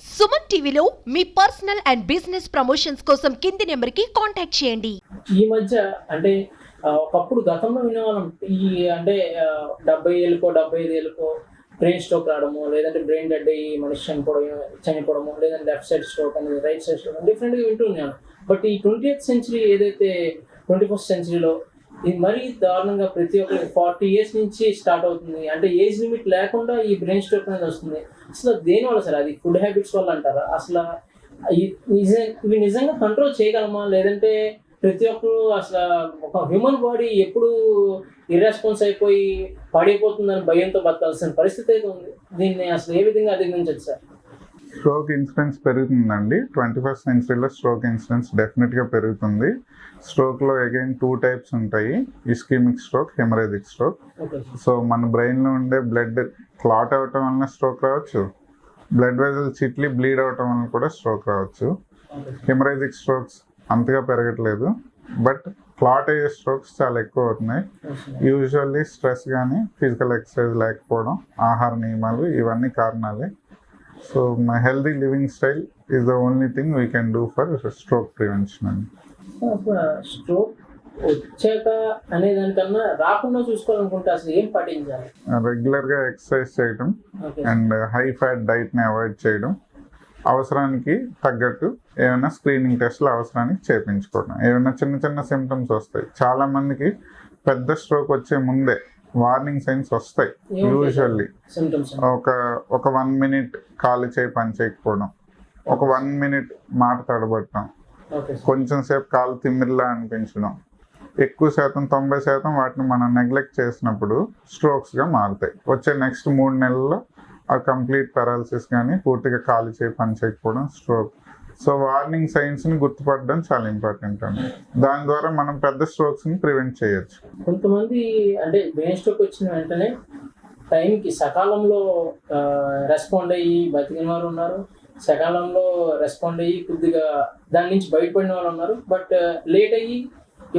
సుమన్ టీవీలో మీ personal and business promotions కోసం కింది నెంబర్కి కాంటాక్ట్ చేయండి. ఈ మధ్య అంటే ఒకప్పుడు గతంలో వినేవాళ్ళం ఈ అంటే 70 ఏళ్ళకో 75 ఏళ్ళకో బ్రెయిన్ స్ట్రోక్ రావడము, లేదంటే బ్రెయిన్ డెడ్ అయ్యి మనిషి చనిపోవడము, లేదంటే లెఫ్ట్ సైడ్ స్ట్రోక్ అనేది రైట్ సైడ్ స్ట్రోక్ డిఫరెంట్గా వింటూ ఉన్నాను. బట్ ఈ 20th సెంచరీ ఏదైతే 21st సెంచరీలో ఇది మరీ దారుణంగా ప్రతి ఒక్కరికి 40 years నుంచి స్టార్ట్ అవుతుంది. అంటే ఏజ్ లిమిట్ లేకుండా ఈ బ్రెయిన్ స్ట్రోక్ అనేది వస్తుంది. అసలు దేని వల్ల సార్? అది ఫుడ్ హ్యాబిట్స్ వల్ల అంటారా? అసలు ఇవి నిజంగా కంట్రోల్ చేయగలమా? లేదంటే ప్రతి ఒక్కరు అసలు ఒక హ్యూమన్ బాడీ ఎప్పుడు ఇర్రెస్పాన్స్ అయిపోయి పాడైపోతుందని భయంతో బతకాల్సిన పరిస్థితి అయితే ఉంది. దీన్ని అసలు ఏ విధంగా అధిగమించచ్చు సార్? స్ట్రోక్ ఇన్సిడెన్స్ పెరుగుతుందండి. 21st సెంచరీలో స్ట్రోక్ ఇన్సిడెన్స్ డెఫినెట్గా పెరుగుతుంది. స్ట్రోక్లో అగైన్ 2 types ఉంటాయి: ischaemic stroke, haemorrhagic stroke. So మన బ్రెయిన్లో ఉండే బ్లడ్ క్లాట్ అవ్వటం వలన స్ట్రోక్ రావచ్చు, బ్లడ్ వెజల్స్ చిట్లి బ్లీడ్ అవ్వటం వలన కూడా స్ట్రోక్ రావచ్చు. హెమరేజిక్ స్ట్రోక్స్ అంతగా పెరగట్లేదు, బట్ క్లాట్ అయ్యే స్ట్రోక్స్ చాలా ఎక్కువ అవుతున్నాయి. యూజువల్లీ స్ట్రెస్ కానీ, ఫిజికల్ ఎక్సర్సైజ్ లేకపోవడం, ఆహార నియమాలు ఇవన్నీ కారణాలే. So my healthy living style is the only thing we can do for stroke prevention అండి. స్ట్రోక్ వచ్చాక అనే దానికన్నా రాకుండా చూసుకోవాలనుకుంటే అసలు ఏం పాటించాలి? రెగ్యులర్గా ఎక్సర్సైజ్ చేయడం అండ్ హై ఫ్యాట్ డైట్ని అవాయిడ్ చేయడం, అవసరానికి తగ్గట్టు ఏమైనా స్క్రీనింగ్ టెస్ట్లు అవసరానికి చేయించుకోవడం. ఏమైనా చిన్న చిన్న సిమ్టమ్స్ వస్తాయి. చాలా మందికి పెద్ద స్ట్రోక్ వచ్చే ముందే వార్నింగ్ సైన్స్ వస్తాయి. యూజువల్లీ ఒక 1 minute కాలు చేయి పని చేయకపోవడం, ఒక 1 minute మాట తడబడటం, కొంచెం సేపు కాలు తిమ్మిరిలా అనిపించడం, ఎక్కువ శాతం 90% వాటిని మనం నెగ్లెక్ట్ చేసినప్పుడు స్ట్రోక్స్గా మారుతాయి. వచ్చే నెక్స్ట్ 3 నెలల్లో ఆ కంప్లీట్ పారాలిసిస్ కానీ, పూర్తిగా కాలు చేయి పని చేయకపోవడం స్ట్రోక్. సో వార్నింగ్ సైన్స్ని గుర్తుపట్టడం చాలా ఇంపార్టెంట్ అండి. దాని ద్వారా మనం పెద్ద స్ట్రోక్స్ని ప్రివెంట్ చేయొచ్చు. కొంతమంది అంటే బ్రెయిన్ స్ట్రోక్ వచ్చిన వెంటనే టైంకి సకాలంలో రెస్పాండ్ అయ్యి బతికిన వారు ఉన్నారు, సకాలంలో రెస్పాండ్ అయ్యి కొద్దిగా దాని నుంచి బయటపడిన వాళ్ళు ఉన్నారు, బట్ లేట్ అయ్యి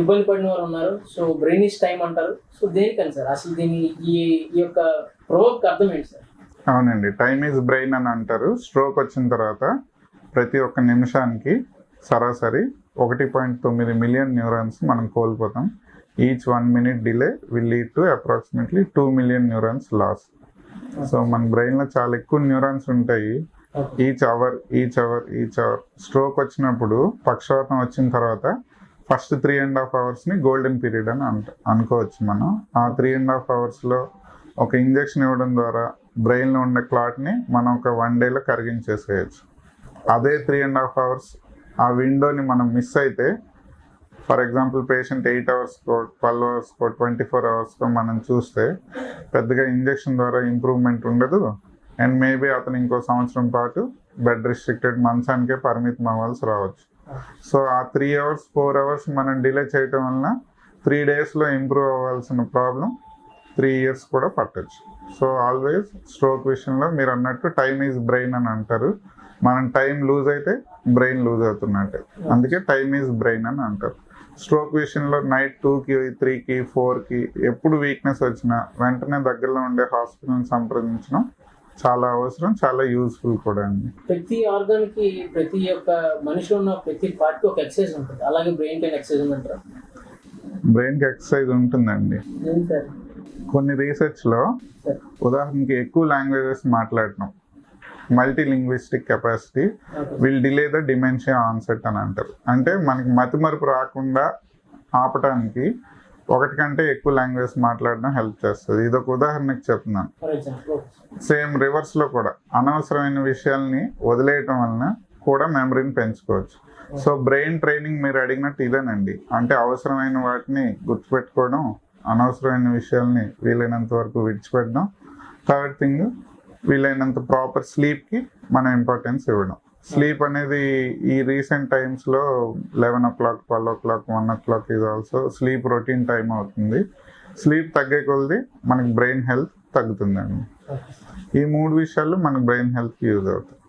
ఇబ్బంది పడిన వారు ఉన్నారు. సో బ్రెయిన్ ఈజ్ టైం అంటారు. సో దేనికని సార్ అసలు దీని ఈ యొక్క ప్రోవర్బ్కి అర్థం ఏంటి సార్? అవునండి, టైమ్ ఈజ్ బ్రెయిన్ అని అంటారు. స్ట్రోక్ వచ్చిన తర్వాత ప్రతి ఒక్క నిమిషానికి సరాసరి 1.9 million న్యూరాన్స్ మనం కోల్పోతాం. Each 1 minute delay will lead to approximately 2 million neurons loss. So మన బ్రెయిన్లో చాలా ఎక్కువ న్యూరాన్స్ ఉంటాయి. ఈచ్ అవర్ స్ట్రోక్ వచ్చినప్పుడు, పక్షవాతం వచ్చిన తర్వాత ఫస్ట్ 3.5 hours గోల్డెన్ పీరియడ్ అని అనుకోవచ్చు మనం. ఆ 3.5 hours ఒక ఇంజెక్షన్ ఇవ్వడం ద్వారా బ్రెయిన్లో ఉండే క్లాట్ని మనం ఒక 1 day కరిగించేసేయచ్చు. అదే 3.5 hours ఆ విండోని మనం మిస్ అయితే, for example patient 8 hours, 12 hours, 24 hours మనం చూస్తే పెద్దగా ఇంజెక్షన్ ద్వారా ఇంప్రూవ్మెంట్ ఉండదు. అండ్ మేబీ అతను ఇంకో సంవత్సరం పాటు బెడ్ రిస్ట్రిక్టెడ్ మంచానికే పరిమితం అవ్వాల్సి రావచ్చు. సో ఆ 3 hours, 4 hours మనం డిలే చేయటం వలన 3 days ఇంప్రూవ్ అవ్వాల్సిన ప్రాబ్లం 3 years కూడా పట్టచ్చు. సో ఆల్వేస్ స్ట్రోక్ విషయంలో మీరు అన్నట్టు టైమ్ ఈజ్ బ్రెయిన్ అని అంటారు. మనం టైం లూజ్ అయితే బ్రెయిన్ లూజ్ అవుతున్నట్టే, అందుకే టైమ్ ఈజ్ బ్రెయిన్ అని అంటారు. స్ట్రోక్ విషయంలో నైట్ 2కి, 3కి, 4కి ఎప్పుడు వీక్నెస్ వచ్చినా వెంటనే దగ్గరలో ఉండే హాస్పిటల్ని సంప్రదించడం చాలా అవసరం, చాలా యూజ్ఫుల్ కూడా అండి. ప్రతి ఆర్గాన్కి, ప్రతి ఒక్క మనిషిలో ఉన్న ప్రతి పార్ట్కి ఒక ఎక్సర్సైజ్ ఉంటుంది. అలాగే బ్రెయిన్కి ఎక్సర్సైజ్ ఉందంటారా? బ్రెయిన్కి ఎక్సర్సైజ్ ఉంటుందండి. కొన్ని రీసెర్చ్లో ఉదాహరణకి ఎక్కువ లాంగ్వేజెస్ మాట్లాడటం, multilinguistic capacity will delay the dementia onset అని అంటారు. అంటే మనకి మతిమరుపు రాకుండా ఆపటానికి 1 కంటే ఎక్కువ లాంగ్వేజ్ మాట్లాడడం హెల్ప్ చేస్తుంది. ఇదొక ఉదాహరణకి చెప్తున్నాను. సేమ్ రివర్స్లో కూడా అనవసరమైన విషయాల్ని వదిలేయటం వలన కూడా మెమరీని పెంచుకోవచ్చు. సో బ్రెయిన్ ట్రైనింగ్ మీరు అడిగినట్టు ఇదేనండి. అంటే అవసరమైన వాటిని గుర్తుపెట్టుకోవడం, అనవసరమైన విషయాల్ని వీలైనంత వరకు విడిచిపెట్టడం. థర్డ్ థింగ్, వీలైనంత ప్రాపర్ స్లీప్కి మనం ఇంపార్టెన్స్ ఇవ్వడం. స్లీప్ అనేది ఈ రీసెంట్ టైమ్స్లో 11 o'clock, 12 o'clock, 1 o'clock is also sleep routine time అవుతుంది. స్లీప్ తగ్గే కొలది మనకి బ్రెయిన్ హెల్త్ తగ్గుతుందండి. ఈ 3 విషయాలు మనకి బ్రెయిన్ హెల్త్కి యూజ్ అవుతాయి.